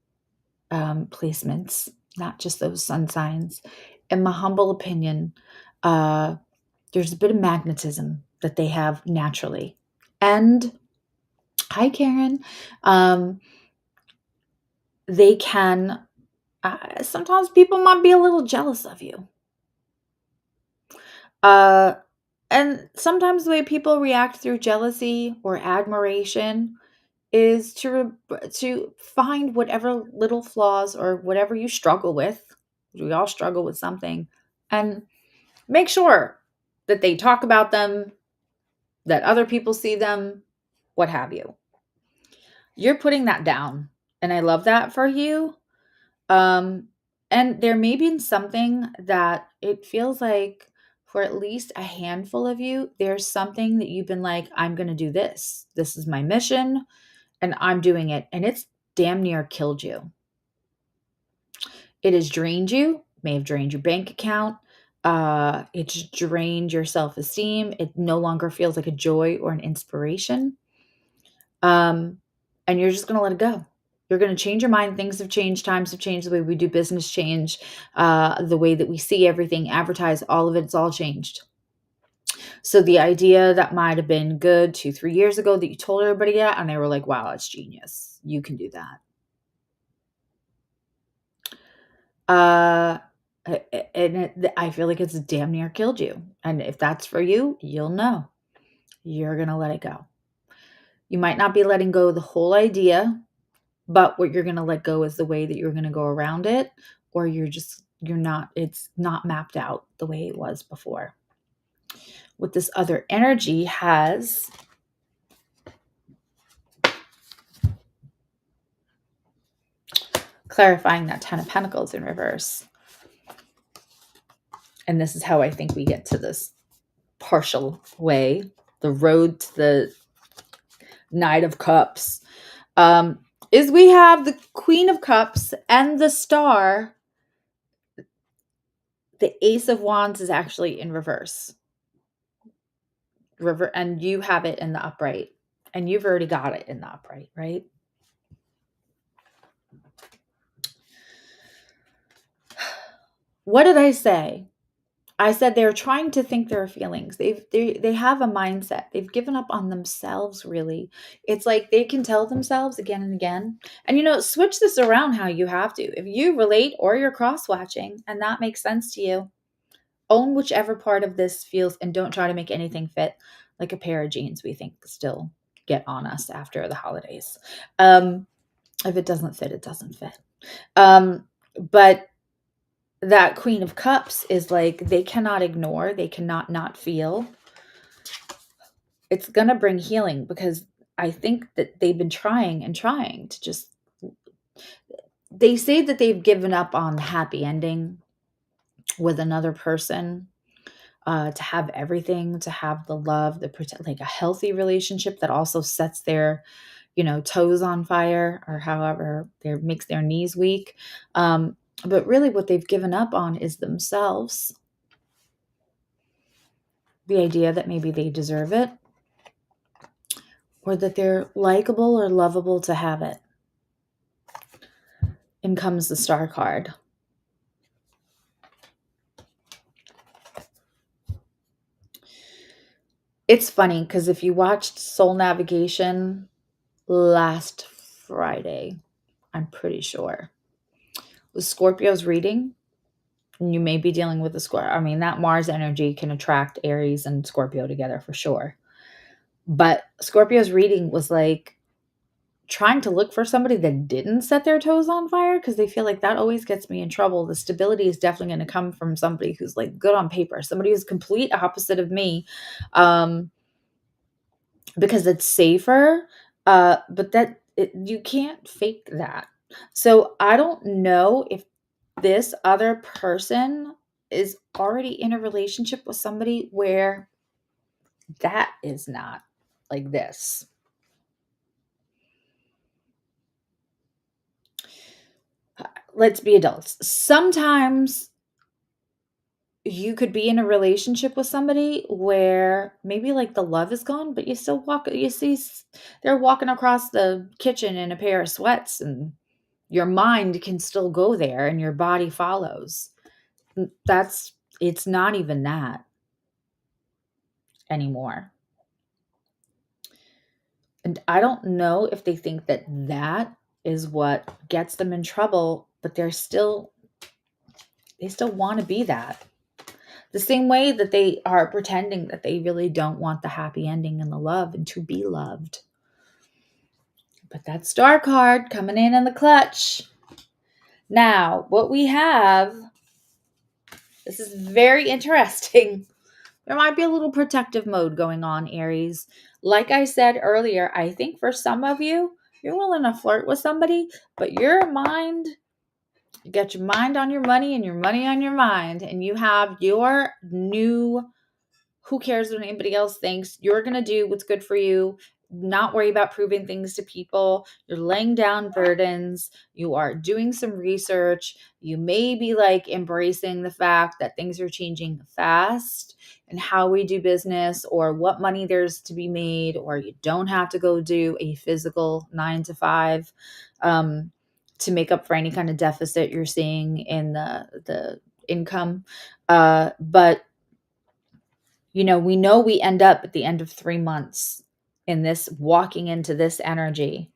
placements, not just those sun signs. In my humble opinion, there's a bit of magnetism that they have naturally. And hi, Karen. Um, they can, sometimes people might be a little jealous of you. Uh, and sometimes the way people react through jealousy or admiration is to find whatever little flaws or whatever you struggle with. We all struggle with something, and make sure that they talk about them, that other people see them, what have you. You're putting that down, and I love that for you. Um, and there may be something that it feels like for at least a handful of you, there's something that you've been like, I'm going to do this. This is my mission, and I'm doing it. And it's damn near killed you. It has drained you, may have drained your bank account. It's drained your self esteem. It no longer feels like a joy or an inspiration. Um, and you're just going to let it go. You're going to change your mind. Things have changed. Times have changed. The way we do business change. The way that we see everything, advertise, all of it's all changed. So the idea that might have been good 2-3 years ago that you told everybody that, and they were like, wow, it's genius. You can do that. I feel like it's damn near killed you. And if that's for you, you'll know. You're going to let it go. You might not be letting go of the whole idea, but what you're going to let go is the way that you're going to go around it, or it's not mapped out the way it was before. What this other energy has clarifying that 10 of Pentacles in reverse. And this is how I think we get to this partial way, the road to the Knight of Cups, is we have the Queen of Cups and the Star. The Ace of Wands is actually in reverse. And you have it in the upright. And you've already got it in the upright, right? What did I say? I said they're trying to think their feelings. They have a mindset. They've given up on themselves, really. It's like they can tell themselves again and again. And switch this around how you have to. If you relate or you're cross-watching and that makes sense to you, own whichever part of this feels, and don't try to make anything fit like a pair of jeans we think still get on us after the holidays. If it doesn't fit, it doesn't fit. But that Queen of Cups is like, they cannot ignore, they cannot not feel. It's going to bring healing, because I think that they've been trying and trying to just, they say that they've given up on the happy ending with another person, to have everything, to have the love, like a healthy relationship that also sets their, toes on fire, or however makes their knees weak. But really what they've given up on is themselves. The idea that maybe they deserve it, or that they're likable or lovable to have it. In comes the Star card. It's funny because if you watched Soul Navigation last Friday, I'm pretty sure, with Scorpio's reading, you may be dealing with the Scorpio. I mean, that Mars energy can attract Aries and Scorpio together for sure. But Scorpio's reading was like trying to look for somebody that didn't set their toes on fire, because they feel like that always gets me in trouble. The stability is definitely going to come from somebody who's like good on paper, somebody who's complete opposite of me, because it's safer. But you can't fake that. So I don't know if this other person is already in a relationship with somebody where that is not like this. let's be adults. Sometimes you could be in a relationship with somebody where maybe like the love is gone, but you see they're walking across the kitchen in a pair of sweats, and your mind can still go there and your body follows. That's, it's not even that anymore. And I don't know if they think that that is what gets them in trouble, but they still want to be that. The same way that they are pretending that they really don't want the happy ending and the love and to be loved. But that star card coming in the clutch. Now, what we have, this is very interesting. There might be a little protective mode going on, Aries. Like I said earlier, I think for some of you, you're willing to flirt with somebody, but your mind, you got your mind on your money and your money on your mind, and you have your new, who cares what anybody else thinks? You're going to do what's good for you, not worry about proving things to people. You're laying down burdens. You are doing some research. You may be like embracing the fact that things are changing fast and how we do business, or what money there's to be made, or you don't have to go do a physical 9 to 5 to make up for any kind of deficit you're seeing in the income. But we know we end up at the end of 3 months in this, walking into this energy.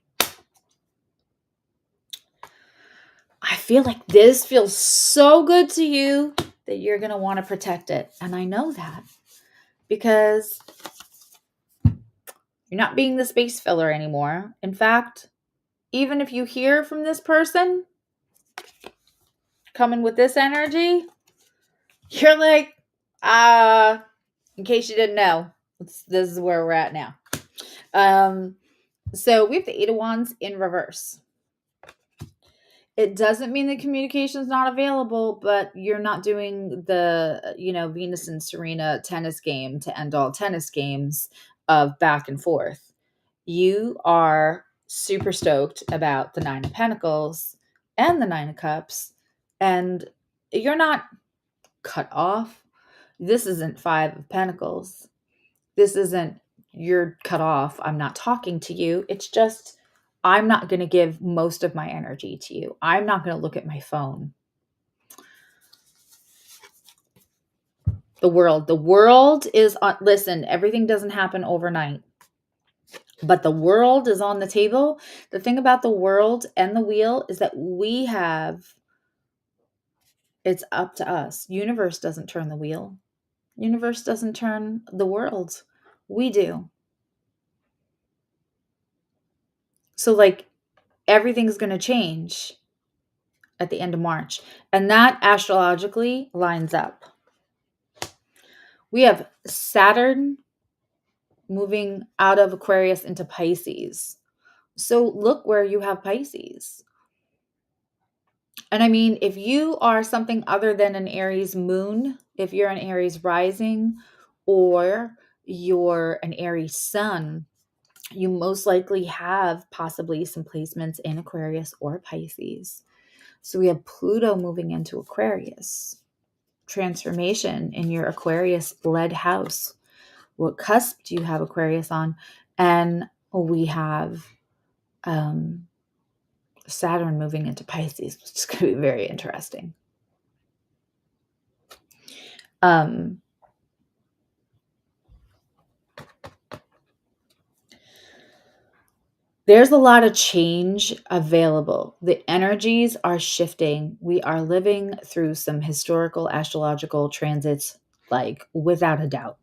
I feel like this feels so good to you that you're going to want to protect it. And I know that because you're not being the space filler anymore. In fact, even if you hear from this person coming with this energy, you're like, in case you didn't know, this is where we're at now. So we have the Eight of Wands in reverse. It doesn't mean the communication is not available, but you're not doing the, Venus and Serena tennis game to end all tennis games of back and forth. You are super stoked about the Nine of Pentacles and the Nine of Cups, and you're not cut off. This isn't Five of Pentacles. This isn't you're cut off. I'm not talking to you. It's just, I'm not going to give most of my energy to you. I'm not going to look at my phone. The world is on, listen, everything doesn't happen overnight, but the world is on the table. The thing about the world and the wheel is that it's up to us. Universe doesn't turn the wheel. Universe doesn't turn the world. We do. So like, everything's going to change at the end of March. And that astrologically lines up. We have Saturn moving out of Aquarius into Pisces. So look where you have Pisces. And I mean, if you are something other than an Aries moon, if you're an Aries rising, or you're an Aries sun, you most likely have possibly some placements in Aquarius or Pisces. So we have Pluto moving into Aquarius. Transformation in your Aquarius-led house. What cusp do you have Aquarius on? And we have Saturn moving into Pisces, which is going to be very interesting. There's a lot of change available. The energies are shifting. We are living through some historical astrological transits, like without a doubt.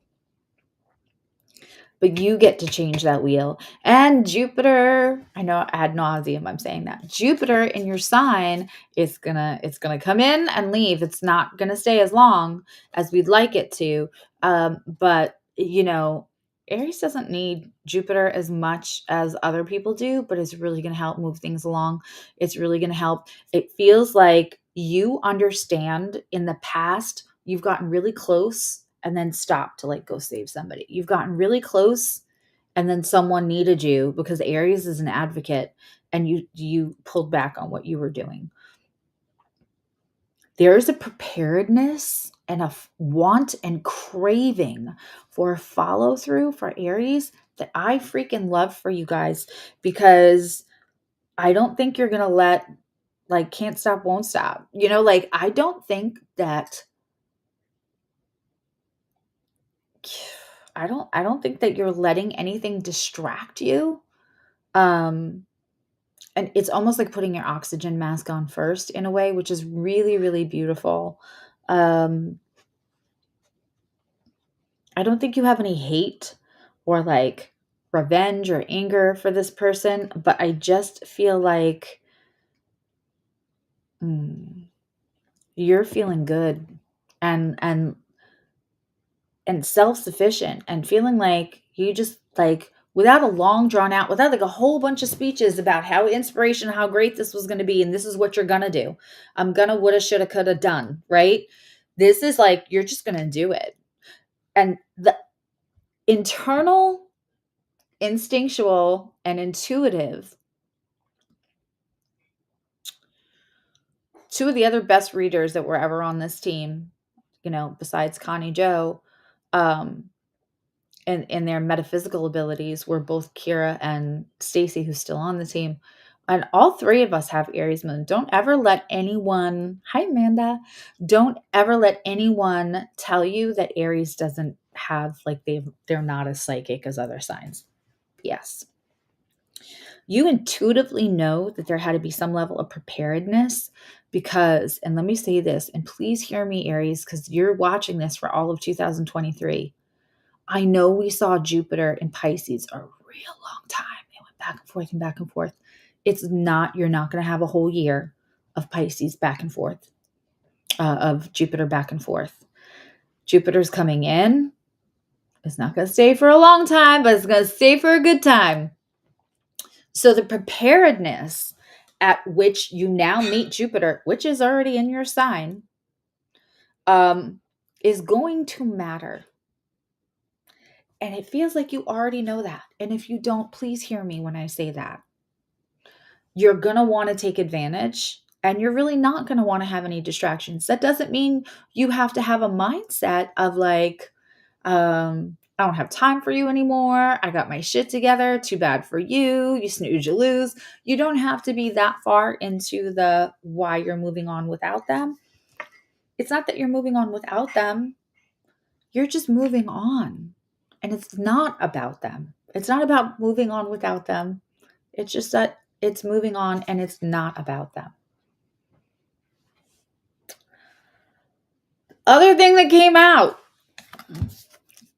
But you get to change that wheel. And Jupiter, I know ad nauseum I'm saying that. Jupiter in your sign is it's gonna come in and leave. It's not gonna stay as long as we'd like it to. But Aries doesn't need Jupiter as much as other people do, but it's really gonna help move things along. It's really gonna help. It feels like you understand in the past, you've gotten really close and then stopped to like go save somebody. You've gotten really close and then someone needed you because Aries is an advocate, and you pulled back on what you were doing. There's a preparedness and a want and craving for follow through for Aries that I freaking love for you guys, because I don't think you're going to let, like, can't stop, won't stop. Like, I don't think that I don't think that you're letting anything distract you. And it's almost like putting your oxygen mask on first in a way, which is really, really beautiful. I don't think you have any hate or like revenge or anger for this person, but I just feel like you're feeling good and self-sufficient and feeling like you just, like, without a long drawn out, without like a whole bunch of speeches about how inspirational, how great this was going to be, and this is what you're going to do. I'm going to, woulda, shoulda, coulda done, right? This is like, you're just going to do it. And the internal, instinctual, and intuitive, two of the other best readers that were ever on this team, besides Connie Joe, and in their metaphysical abilities, were both Kira and Stacy, who's still on the team. And all three of us have Aries moon. Don't ever let anyone, hi Amanda, don't ever let anyone tell you that Aries doesn't have, like, they're not as psychic as other signs. Yes. You intuitively know that there had to be some level of preparedness because, and let me say this, and please hear me, Aries, because you're watching this for all of 2023. I know we saw Jupiter in Pisces a real long time. It went back and forth and back and forth. You're not going to have a whole year of Pisces back and forth, of Jupiter back and forth. Jupiter's coming in. It's not going to stay for a long time, but it's going to stay for a good time. So the preparedness at which you now meet Jupiter, which is already in your sign, is going to matter. And it feels like you already know that. And if you don't, please hear me when I say that. You're going to want to take advantage, and you're really not going to want to have any distractions. That doesn't mean you have to have a mindset of like, I don't have time for you anymore. I got my shit together. Too bad for you. You snooze, you lose. You don't have to be that far into the why you're moving on without them. It's not that you're moving on without them. You're just moving on. And it's not about them. It's not about moving on without them. It's just that it's moving on and it's not about them. Other thing that came out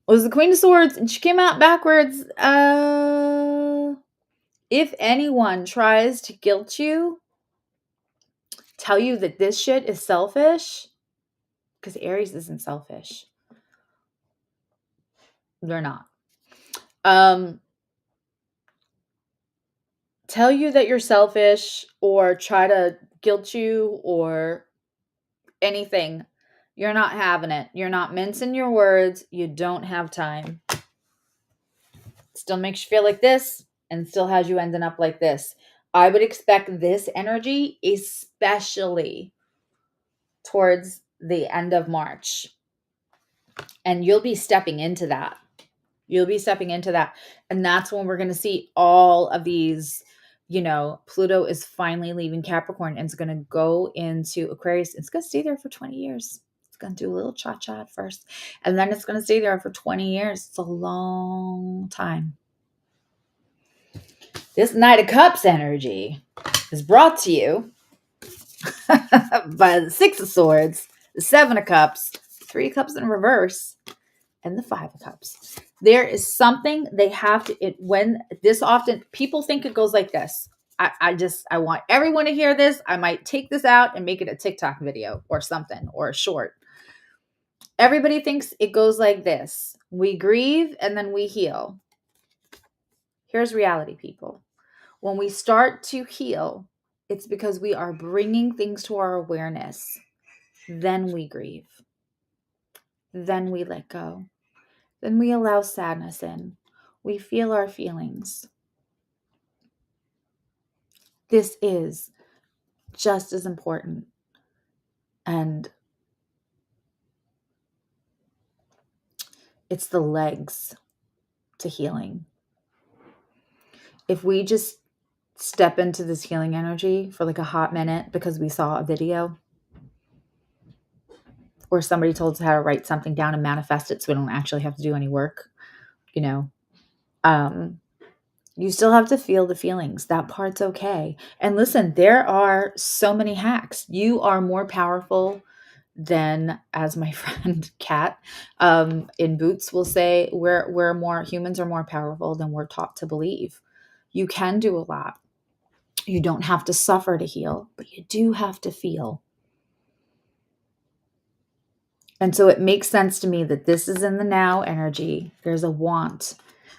was the Queen of Swords, and she came out backwards. If anyone tries to guilt you, tell you that this shit is selfish, because Aries isn't selfish. They're not. Tell you that you're selfish or try to guilt you or anything. You're not having it. You're not mincing your words. You don't have time. Still makes you feel like this and still has you ending up like this. I would expect this energy, especially towards the end of March. And you'll be stepping into that. And that's when we're going to see all of these, Pluto is finally leaving Capricorn and it's going to go into Aquarius. It's going to stay there for 20 years. It's going to do a little cha-cha at first. And then it's going to stay there for 20 years. It's a long time. This Knight of Cups energy is brought to you by the Six of Swords, the Seven of Cups, Three of Cups in reverse, and the Five of Cups. There is something they have to, when this often, people think it goes like this. I want everyone to hear this. I might take this out and make it a TikTok video or something, or a short. Everybody thinks it goes like this. We grieve and then we heal. Here's reality, people. When we start to heal, it's because we are bringing things to our awareness. Then we grieve. Then we let go. Then we allow sadness in. We feel our feelings. This is just as important And it's the legs to healing. If we just step into this healing energy for like a hot minute because we saw a video or somebody told us how to write something down and manifest it so we don't actually have to do any work, you know, you still have to feel the feelings. That part's okay. And listen, there are so many hacks. You are more powerful than, as my friend Kat in Boots will say, we're more, humans are more powerful than we're taught to believe. You can do a lot. You don't have to suffer to heal, but you do have to feel. And so it makes sense to me that this is in the now energy. There's a want.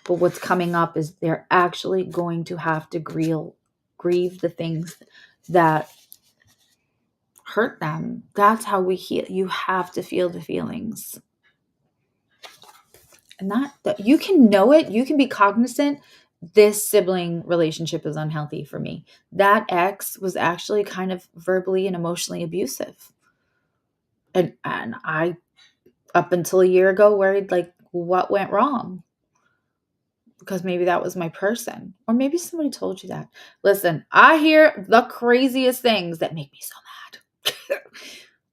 But what's coming up is they're actually going to have to grieve the things that hurt them. That's how we heal. You have to feel the feelings. And that you can know it. You can be cognizant. This sibling relationship is unhealthy for me. That ex was actually kind of verbally and emotionally abusive. And I, up until a year ago, worried like, what went wrong? Because maybe that was my person. Or maybe somebody told you that. Listen, I hear the craziest things that make me so mad.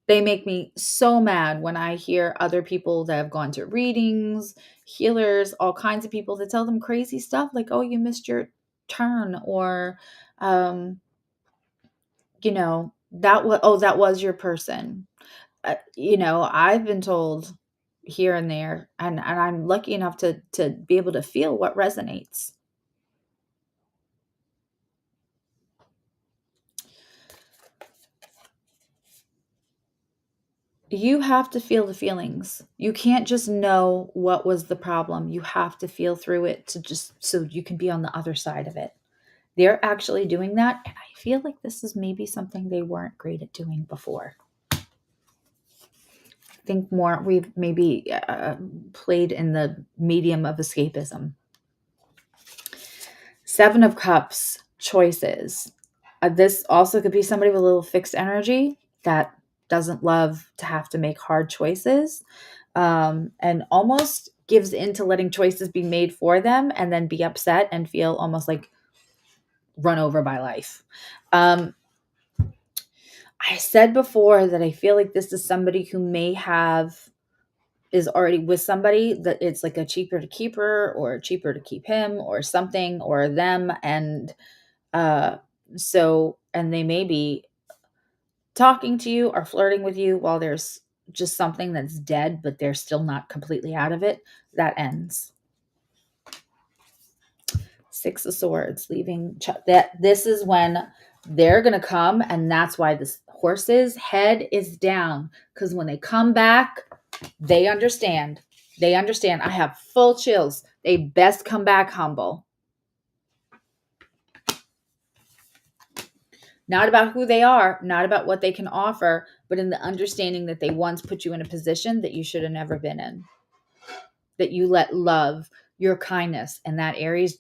They make me so mad when I hear other people that have gone to readings, healers, all kinds of people that tell them crazy stuff like, oh, you missed your turn, or, that was your person. I've been told here and there, and I'm lucky enough to be able to feel what resonates. You have to feel the feelings. You can't just know what was the problem. You have to feel through it so you can be on the other side of it. They're actually doing that, and I feel like this is maybe something they weren't great at doing before. I think more we've maybe played in the medium of escapism. Seven of Cups, choices. This also could be somebody with a little fixed energy that doesn't love to have to make hard choices, and almost gives into letting choices be made for them and then be upset and feel almost like run over by life. I said before that I feel like this is somebody who is already with somebody that it's like a cheaper to keep her or cheaper to keep him or something or them. And and they may be talking to you or flirting with you while there's just something that's dead, but they're still not completely out of it. That ends. Six of Swords, leaving that. This is when they're going to come, and that's why this horse's head is down, because when they come back, they understand. They understand. I have full chills. They best come back humble. Not about who they are, not about what they can offer, but in the understanding that they once put you in a position that you should have never been in. That you let love, your kindness, and that Aries,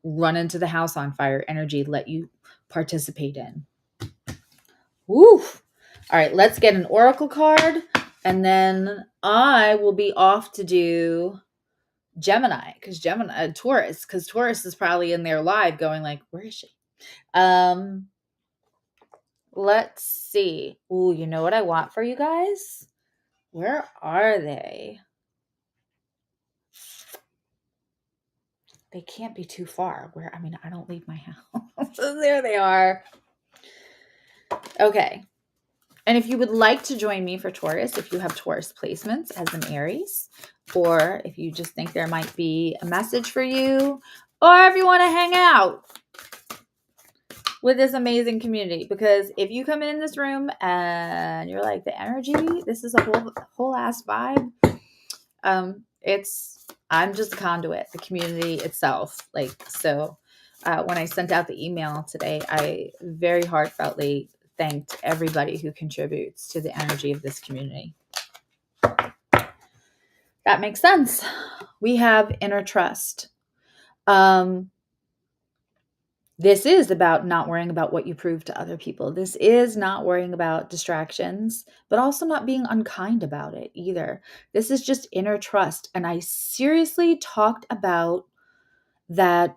run into the house on fire energy, let you participate in. Woo! All right, let's get an oracle card, and then I will be off to do Gemini, Taurus, because Taurus is probably in there live going like, where is she? Let's see. Ooh, you know what I want for you guys? Where are they? They can't be too far. I don't leave my house. There they are. Okay. And if you would like to join me for Taurus, if you have Taurus placements as an Aries, or if you just think there might be a message for you, or if you want to hang out with this amazing community, because if you come in this room and you're like, the energy, this is a whole ass vibe. I'm just a conduit, the community itself. When I sent out the email today, I very heartfeltly thanked everybody who contributes to the energy of this community. That makes sense. We have inner trust. This is about not worrying about what you prove to other people. This is not worrying about distractions, but also not being unkind about it either. This is just inner trust. And I seriously talked about that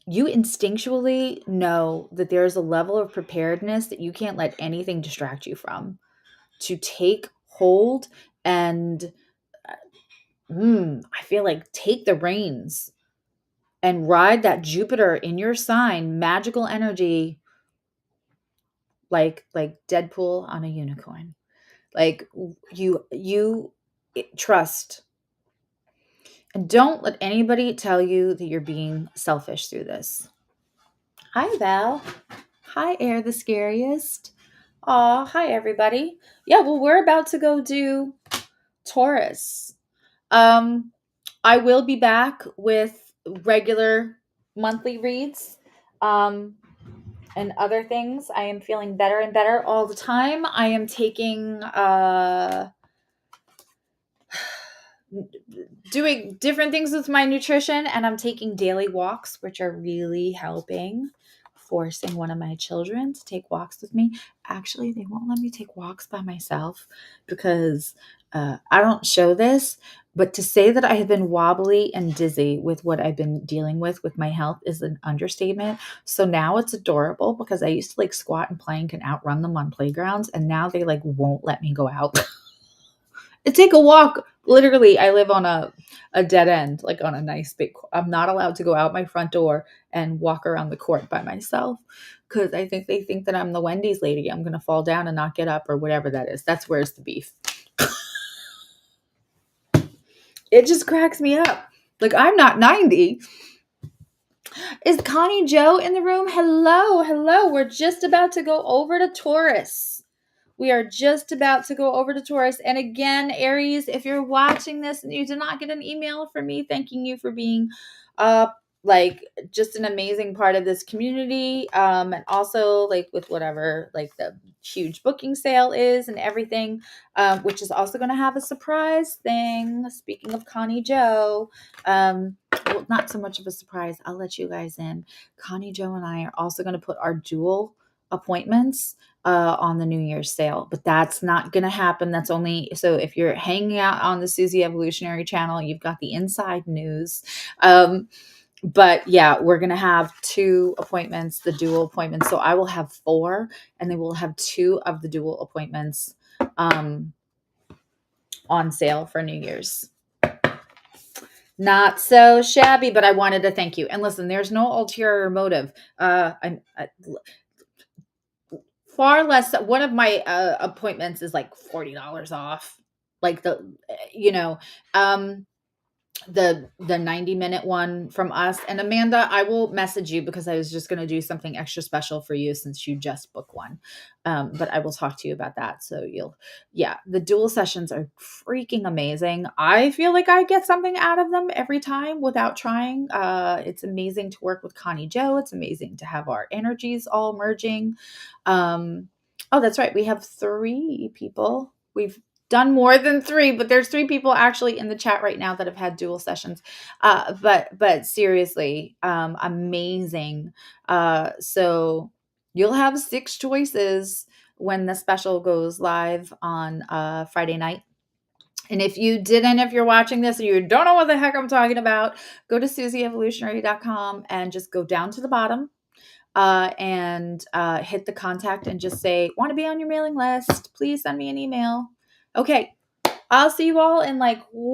you instinctually know that there's a level of preparedness that you can't let anything distract you from, to take hold and I feel like take the reins and ride that Jupiter in your sign, magical energy, like Deadpool on a unicorn. Like you trust, and don't let anybody tell you that you're being selfish through this. Hi Val. Hi Air the Scariest. Aw, hi everybody. Yeah, well, we're about to go do Taurus. I will be back with regular monthly reads. And other things. I am feeling better and better all the time. I am taking doing different things with my nutrition, and I'm taking daily walks, which are really helping. Forcing one of my children to take walks with me. Actually, they won't let me take walks by myself because I don't show this, but to say that I have been wobbly and dizzy with what I've been dealing with my health is an understatement. So now it's adorable because I used to like squat and plank and outrun them on playgrounds, and now they like won't let me go out and take a walk. Literally, I live on a dead end, like on a nice big. I'm not allowed to go out my front door and walk around the court by myself because I think they think that I'm the Wendy's lady. I'm gonna fall down and not get up or whatever that is. That's where's the beef. It just cracks me up. Like I'm not 90. Is Connie Joe in the room? Hello, hello. We're just about to go over to Taurus. We are just about to go over to Taurus. And again, Aries, if you're watching this and you did not get an email from me thanking you for being like just an amazing part of this community, and also like with whatever like the huge booking sale is and everything, which is also going to have a surprise thing. Speaking of Connie Joe, well, not so much of a surprise. I'll let you guys in. Connie Joe and I are also going to put our dual appointments on the New Year's sale, but that's not going to happen. That's only so if you're hanging out on the Susie Evolutionary channel, you've got the inside news. But yeah, we're going to have 2 appointments, the dual appointments. So I will have 4, and they will have 2 of the dual appointments on sale for New Year's. Not so shabby, but I wanted to thank you. And listen, there's no ulterior motive. Far less. One of my appointments is like $40 off. Like the 90-minute one from us. And Amanda, I will message you because I was just going to do something extra special for you since you just booked one. But I will talk to you about that. So the dual sessions are freaking amazing. I feel like I get something out of them every time without trying. It's amazing to work with Connie Joe. It's amazing to have our energies all merging. Oh, that's right. We have 3 people. We've done more than 3, but there's 3 people actually in the chat right now that have had dual sessions. But seriously, amazing. So you'll have 6 choices when the special goes live on Friday night. And if you're watching this and you don't know what the heck I'm talking about, go to susieevolutionary.com and just go down to the bottom and hit the contact and just say, want to be on your mailing list? Please send me an email. Okay. I'll see you all in like